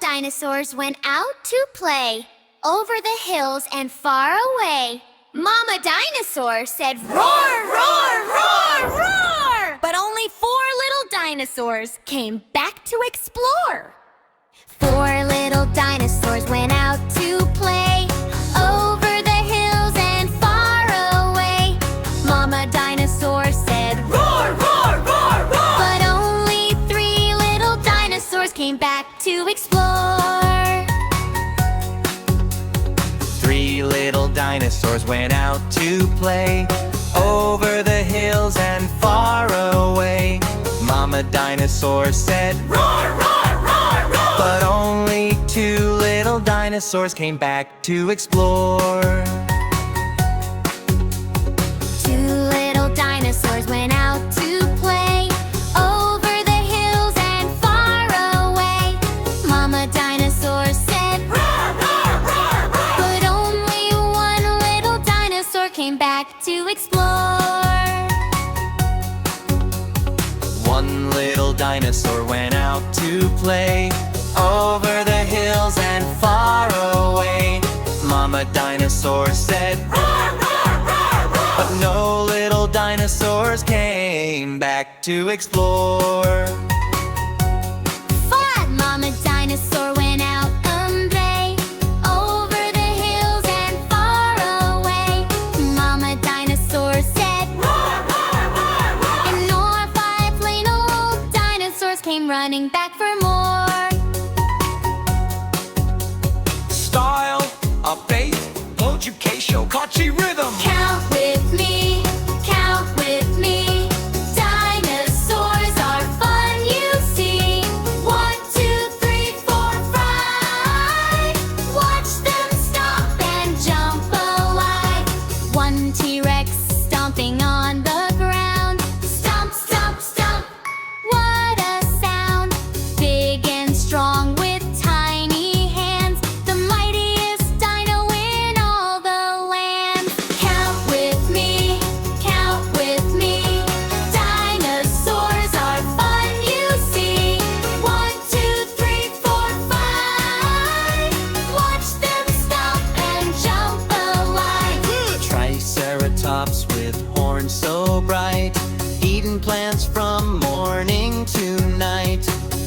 dinosaurs went out to play, over the hills and far away. Mama Dinosaur said, "Roar, roar, roar, roar!" But only 4 little dinosaurs came back to explore. 4 little dinosaurs went out to play, over the hills and far away. Mama Dinosaur said, "Roar, roar, roar, roar!" But only 3 little dinosaurs came back to explore. 3 little dinosaurs went out to play, over the hills and far away. Mama Dinosaur said, "Roar, roar, roar, roar!" But only 2 little dinosaurs came back to explore. 2 little dinosaurs went out to play, over the hills and far away. Mama Dinosaur said, "Roar, roar, roar, roar!" But only 1 little dinosaur came back to explore. 1 little dinosaur went out to play, over the hills and far away. Mama Dinosaur said, "Roar, roar, roar, roar!" But no little dinosaurs came back to explore. 5 Mama Dinosaur went out play, over the hills and far away. Mama Dinosaur said, "Roar, roar, roar, roar!" And our 5 little dinosaurs came running back for more. Style, upbeat, education, catchy rhythm. Count with me, count with me. Dinosaurs are fun, you see. 1, 2, 3, 4, 5. Watch them stop and jump alive. 1 T-Rex stomping on the ground. Stomp, stomp, stomp. What a sound. Big and strong with tiny hands. The mightiest dino in all the land. Count with me, count with me. Dinosaurs are fun, you see. 1, 2, 3, 4, 5. Watch them stop and jump alive. Triceratops with horns so bright, eating plants from morning to night.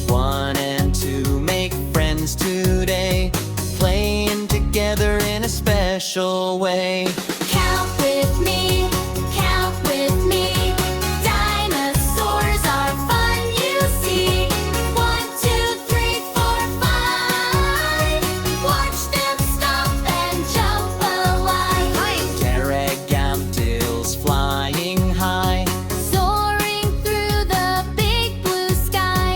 1 and 2 make friends today, playing together in a special way. Count with me, count with me. Dinosaurs are fun, you see. 1, 2, 3, 4, 5. Watch them stop and jump alive. Pterodactyls flying high, Soaring through the big blue sky.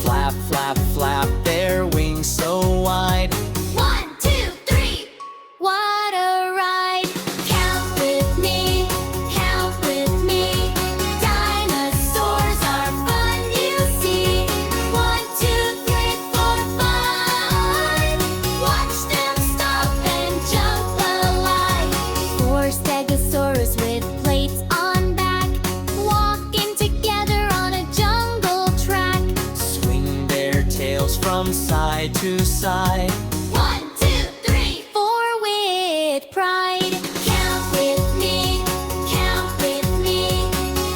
flap, flap, flap, their wings so wide. 1, 2, 3. What a ride. Count with me, count with me. Dinosaurs are fun, you see. 1, 2, 3, 4, 5. Watch them stop and jump alive. 4 Stegosaurus with plates on back, walking together on a jungle track. Swing their tails from side to side. 1, 2, 3, 4 with pride. Count with me, count with me.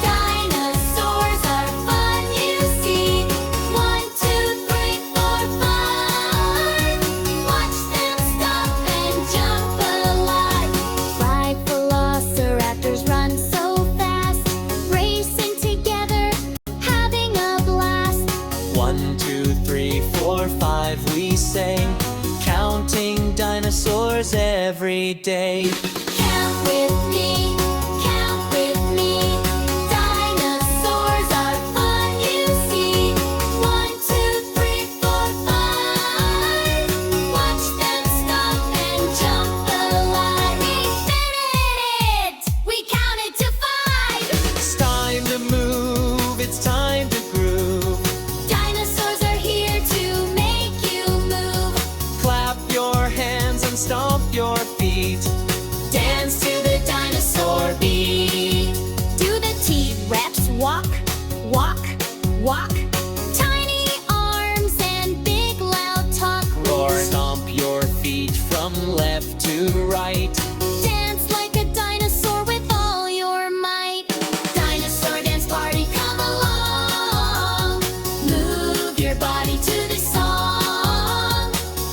Dinosaurs are fun, you see. 1, 2, 3, 4, 5. Watch them stop and jump alive. 5 velociraptors run so fast, racing together, having a blast. 1, 2, 3, 4, 5 we say, counting dinosaurs every day. Count with me, count with me. Dinosaurs are fun, you see. 1, 2, 3, 4, 5. Watch them stop and jump alive. We did it! We counted to 5. It's time to move, it's time to groove. Dinosaurs are here to make you move. Clap your hands and stomp your feet. Dance to the dinosaur right. Dance like a dinosaur with all your might. Dinosaur dance party, come along. Move your body to the song.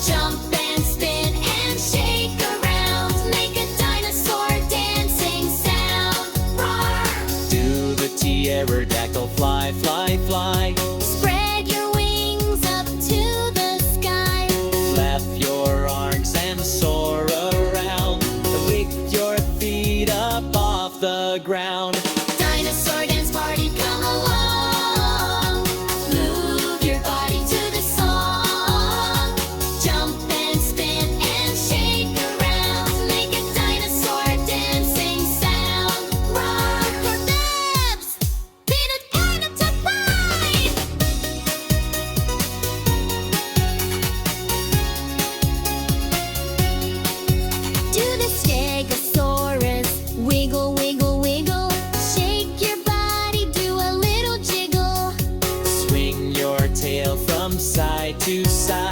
Jump and spin and shake around. Make a dinosaur dancing sound. Roar! Do the pterodactyl fly, fly, fly. Spread your wings up to the sky. Flap your arms and soar around. Lift your feet up off the ground. Dinosaur dance party, come along. Move your body to the song. Jump and spin and shake around. Make a dinosaur dancing sound. Roar for Babs! Peanut butter to ride! Do the Stegosaurus, wiggle, wiggle, wiggle. Shake your body, do a little jiggle. Swing your tail from side to side.